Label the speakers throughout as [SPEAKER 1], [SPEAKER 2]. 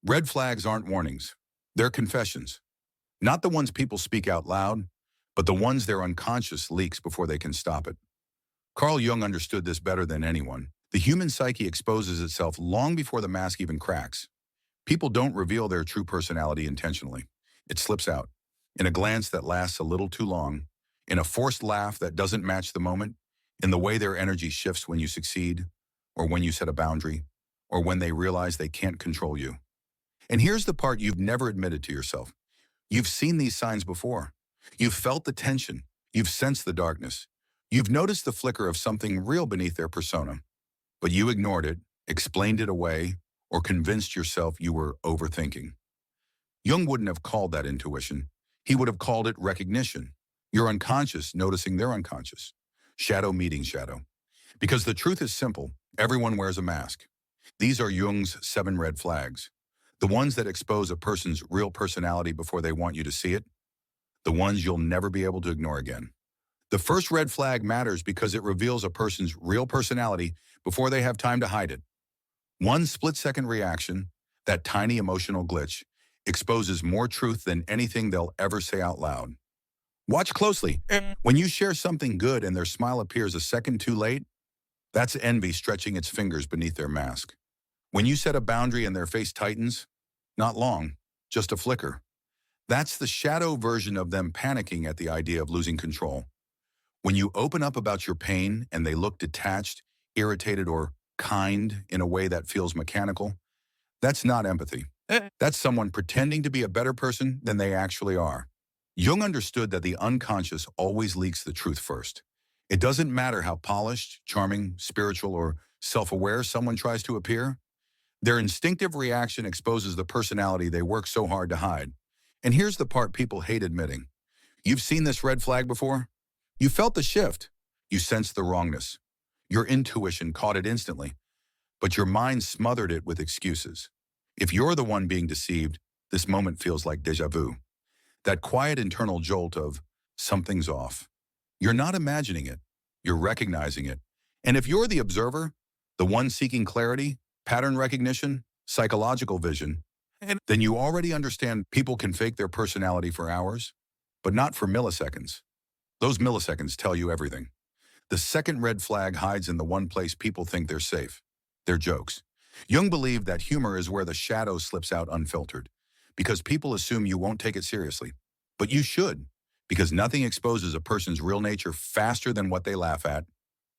[SPEAKER 1] Red flags aren't warnings. They're confessions. Not the ones people speak out loud, but the ones their unconscious leaks before they can stop it. Carl Jung understood this better than anyone. The human psyche exposes itself long before the mask even cracks. People don't reveal their true personality intentionally. It slips out. In a glance that lasts a little too long, in a forced laugh that doesn't match the moment, in the way their energy shifts when you succeed, or when you set a boundary, or when they realize they can't control you. And here's the part you've never admitted to yourself. You've seen these signs before. You've felt the tension. You've sensed the darkness. You've noticed the flicker of something real beneath their persona. But you ignored it, explained it away, or convinced yourself you were overthinking. Jung wouldn't have called that intuition. He would have called it recognition. Your unconscious noticing their unconscious. Shadow meeting shadow. Because the truth is simple. Everyone wears a mask. These are Jung's 7 red flags. The ones that expose a person's real personality before they want you to see it. The ones you'll never be able to ignore again. The first red flag matters because it reveals a person's real personality before they have time to hide it. One split-second reaction, that tiny emotional glitch, exposes more truth than anything they'll ever say out loud. Watch closely. When you share something good and their smile appears a second too late, that's envy stretching its fingers beneath their mask. When you set a boundary and their face tightens, not long, just a flicker. That's the shadow version of them panicking at the idea of losing control. When you open up about your pain and they look detached, irritated, or kind in a way that feels mechanical, that's not empathy. That's someone pretending to be a better person than they actually are. Jung understood that the unconscious always leaks the truth first. It doesn't matter how polished, charming, spiritual, or self-aware someone tries to appear. Their instinctive reaction exposes the personality they work so hard to hide. And here's the part people hate admitting. You've seen this red flag before? You felt the shift. You sensed the wrongness. Your intuition caught it instantly, but your mind smothered it with excuses. If you're the one being deceived, this moment feels like déjà vu. That quiet internal jolt of something's off. You're not imagining it. You're recognizing it. And if you're the observer, the one seeking clarity, pattern recognition, psychological vision, then you already understand people can fake their personality for hours, but not for milliseconds. Those milliseconds tell you everything. The second red flag hides in the one place people think they're safe, their jokes. Jung believed that humor is where the shadow slips out unfiltered, because people assume you won't take it seriously. But you should, because nothing exposes a person's real nature faster than what they laugh at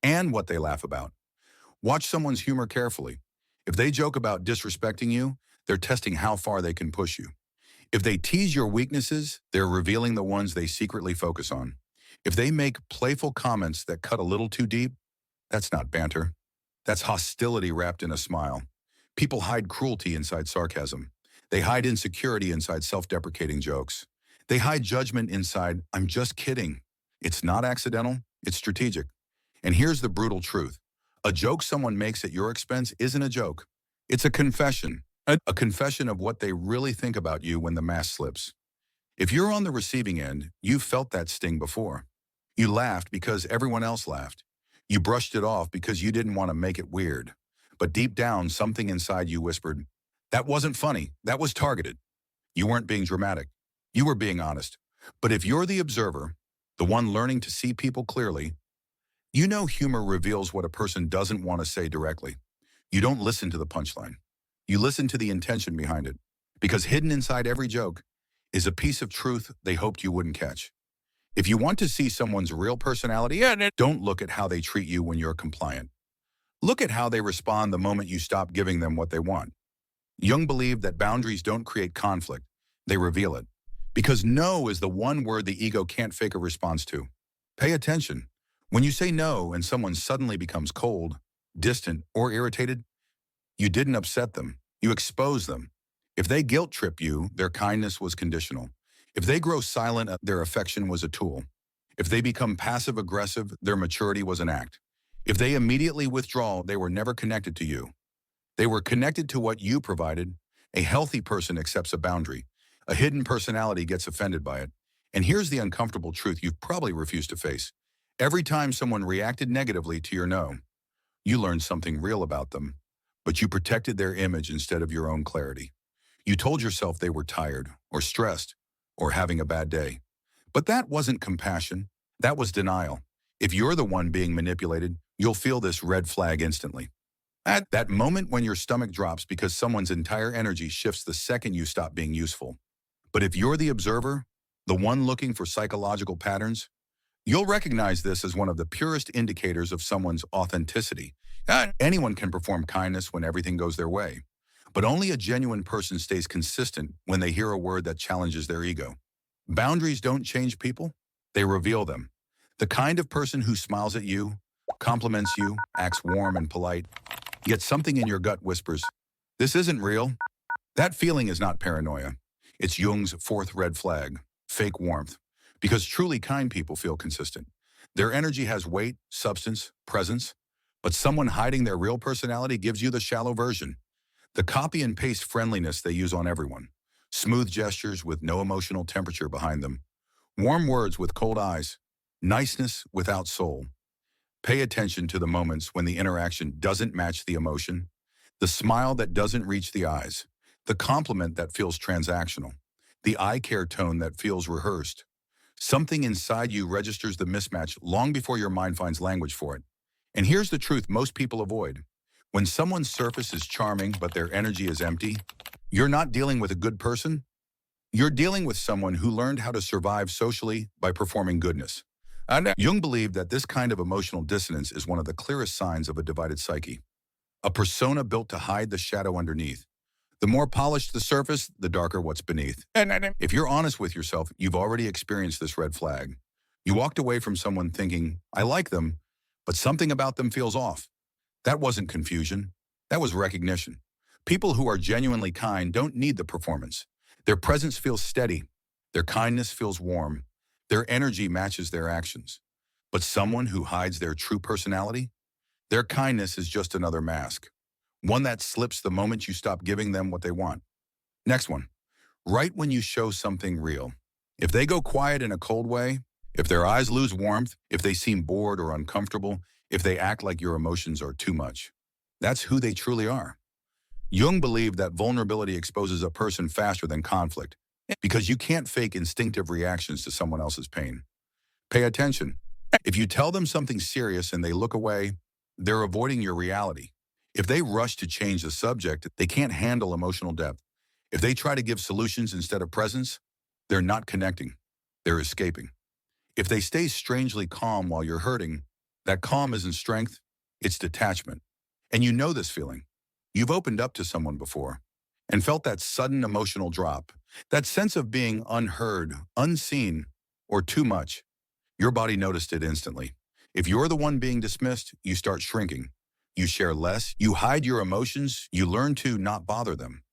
[SPEAKER 1] and what they laugh about. Watch someone's humor carefully. If they joke about disrespecting you, they're testing how far they can push you. If they tease your weaknesses, they're revealing the ones they secretly focus on. If they make playful comments that cut a little too deep, that's not banter. That's hostility wrapped in a smile. People hide cruelty inside sarcasm. They hide insecurity inside self-deprecating jokes. They hide judgment inside, I'm just kidding. It's not accidental, it's strategic. And here's the brutal truth. A joke someone makes at your expense isn't a joke. It's a confession. A confession of what they really think about you when the mask slips. If you're on the receiving end, you've felt that sting before. You laughed because everyone else laughed. You brushed it off because you didn't want to make it weird. But deep down, something inside you whispered, that wasn't funny, that was targeted. You weren't being dramatic. You were being honest. But if you're the observer, the one learning to see people clearly, you know humor reveals what a person doesn't want to say directly. You don't listen to the punchline. You listen to the intention behind it. Because hidden inside every joke is a piece of truth they hoped you wouldn't catch. If you want to see someone's real personality, don't look at how they treat you when you're compliant. Look at how they respond the moment you stop giving them what they want. Jung believed that boundaries don't create conflict, they reveal it. Because no is the one word the ego can't fake a response to. Pay attention. When you say no and someone suddenly becomes cold, distant, or irritated, you didn't upset them, you exposed them. If they guilt trip you, their kindness was conditional. If they grow silent, their affection was a tool. If they become passive-aggressive, their maturity was an act. If they immediately withdraw, they were never connected to you. They were connected to what you provided. A healthy person accepts a boundary. A hidden personality gets offended by it. And here's the uncomfortable truth you've probably refused to face. Every time someone reacted negatively to your no, you learned something real about them, but you protected their image instead of your own clarity. You told yourself they were tired or stressed or having a bad day. But that wasn't compassion. That was denial. If you're the one being manipulated, you'll feel this red flag instantly. At that moment when your stomach drops because someone's entire energy shifts the second you stop being useful. But if you're the observer, the one looking for psychological patterns, you'll recognize this as one of the purest indicators of someone's authenticity. Anyone can perform kindness when everything goes their way, but only a genuine person stays consistent when they hear a word that challenges their ego. Boundaries don't change people, they reveal them. The kind of person who smiles at you, compliments you, acts warm and polite, yet something in your gut whispers, "This isn't real." That feeling is not paranoia. It's Jung's fourth red flag, fake warmth. Because truly kind people feel consistent. Their energy has weight, substance, presence, but someone hiding their real personality gives you the shallow version. The copy and paste friendliness they use on everyone. Smooth gestures with no emotional temperature behind them. Warm words with cold eyes. Niceness without soul. Pay attention to the moments when the interaction doesn't match the emotion. The smile that doesn't reach the eyes. The compliment that feels transactional. The eye care tone that feels rehearsed. Something inside you registers the mismatch long before your mind finds language for it. And here's the truth most people avoid. When someone's surface is charming but their energy is empty, you're not dealing with a good person. You're dealing with someone who learned how to survive socially by performing goodness. And Jung believed that this kind of emotional dissonance is one of the clearest signs of a divided psyche. A persona built to hide the shadow underneath. The more polished the surface, the darker what's beneath. If you're honest with yourself, you've already experienced this red flag. You walked away from someone thinking, "I like them, but something about them feels off." That wasn't confusion. That was recognition. People who are genuinely kind don't need the performance. Their presence feels steady. Their kindness feels warm. Their energy matches their actions. But someone who hides their true personality, their kindness is just another mask. One that slips the moment you stop giving them what they want. Next one. Right when you show something real. If they go quiet in a cold way, if their eyes lose warmth, if they seem bored or uncomfortable, if they act like your emotions are too much, that's who they truly are. Jung believed that vulnerability exposes a person faster than conflict because you can't fake instinctive reactions to someone else's pain. Pay attention. If you tell them something serious and they look away, they're avoiding your reality. If they rush to change the subject, they can't handle emotional depth. If they try to give solutions instead of presence, they're not connecting. They're escaping. If they stay strangely calm while you're hurting, that calm isn't strength, it's detachment. And you know this feeling. You've opened up to someone before and felt that sudden emotional drop, that sense of being unheard, unseen, or too much. Your body noticed it instantly. If you're the one being dismissed, you start shrinking. You share less, you hide your emotions, you learn to not bother them.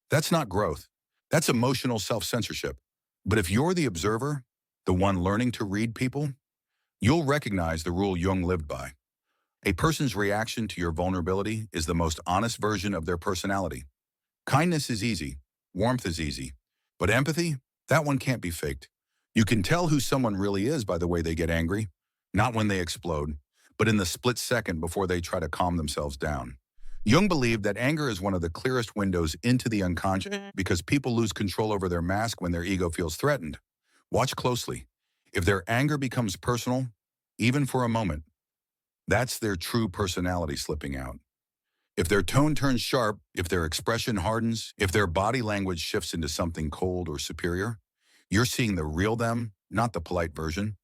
[SPEAKER 1] That's not growth. That's emotional self-censorship. But if you're the observer, the one learning to read people, you'll recognize the rule Jung lived by. A person's reaction to your vulnerability is the most honest version of their personality. Kindness is easy, warmth is easy, but empathy, that one can't be faked. You can tell who someone really is by the way they get angry, not when they explode, but in the split second before they try to calm themselves down. Jung believed that anger is one of the clearest windows into the unconscious because people lose control over their mask when their ego feels threatened. Watch closely. If their anger becomes personal, even for a moment, that's their true personality slipping out. If their tone turns sharp, if their expression hardens, if their body language shifts into something cold or superior, you're seeing the real them, not the polite version.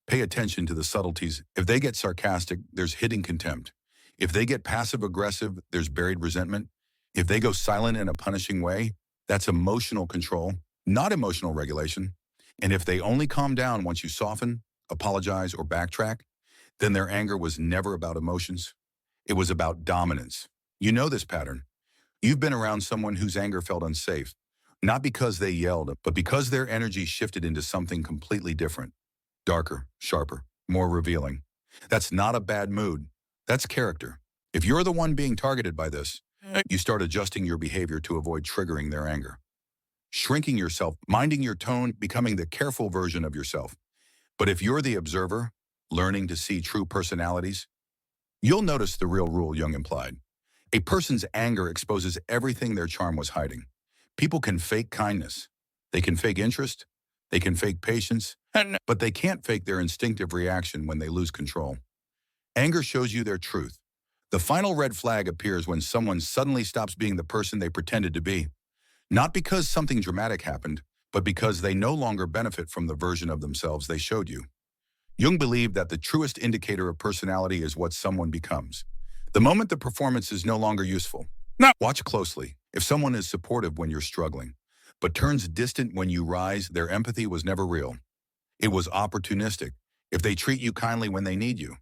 [SPEAKER 1] Pay attention to the subtleties. If they get sarcastic, there's hidden contempt. If they get passive-aggressive, there's buried resentment. If they go silent in a punishing way, that's emotional control, not emotional regulation. And if they only calm down once you soften, apologize, or backtrack, then their anger was never about emotions. It was about dominance. You know this pattern. You've been around someone whose anger felt unsafe, not because they yelled, but because their energy shifted into something completely different. Darker, sharper, more revealing. That's not a bad mood. That's character. If you're the one being targeted by this, you start adjusting your behavior to avoid triggering their anger. Shrinking yourself, minding your tone, becoming the careful version of yourself. But if you're the observer, learning to see true personalities, you'll notice the real rule Jung implied. A person's anger exposes everything their charm was hiding. People can fake kindness. They can fake interest. They can fake patience, but they can't fake their instinctive reaction when they lose control. Anger shows you their truth. The final red flag appears when someone suddenly stops being the person they pretended to be. Not because something dramatic happened, but because they no longer benefit from the version of themselves they showed you. Jung believed that the truest indicator of personality is what someone becomes. The moment the performance is no longer useful. Now, watch closely. If someone is supportive when you're struggling, but turns distant when you rise, their empathy was never real. It was opportunistic. If they treat you kindly when they need you,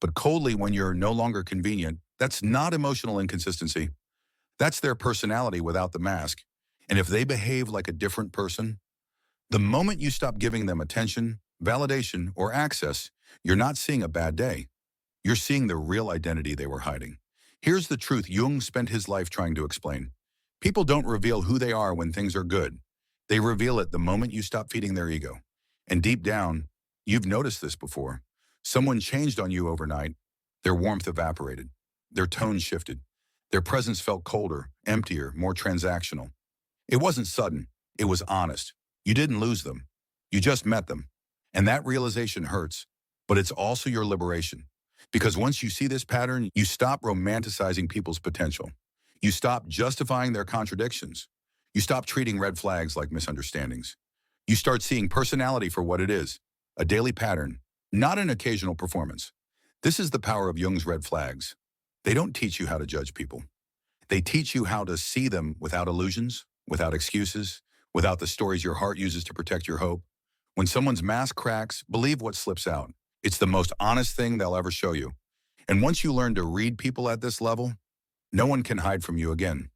[SPEAKER 1] but coldly when you're no longer convenient, that's not emotional inconsistency. That's their personality without the mask. And if they behave like a different person, the moment you stop giving them attention, validation, or access, you're not seeing a bad day. You're seeing the real identity they were hiding. Here's the truth Jung spent his life trying to explain. People don't reveal who they are when things are good. They reveal it the moment you stop feeding their ego. And deep down, you've noticed this before. Someone changed on you overnight. Their warmth evaporated. Their tone shifted. Their presence felt colder, emptier, more transactional. It wasn't sudden. It was honest. You didn't lose them. You just met them. And that realization hurts, but it's also your liberation. Because once you see this pattern, you stop romanticizing people's potential. You stop justifying their contradictions. You stop treating red flags like misunderstandings. You start seeing personality for what it is, a daily pattern, not an occasional performance. This is the power of Jung's red flags. They don't teach you how to judge people. They teach you how to see them without illusions, without excuses, without the stories your heart uses to protect your hope. When someone's mask cracks, believe what slips out. It's the most honest thing they'll ever show you. And once you learn to read people at this level, no one can hide from you again.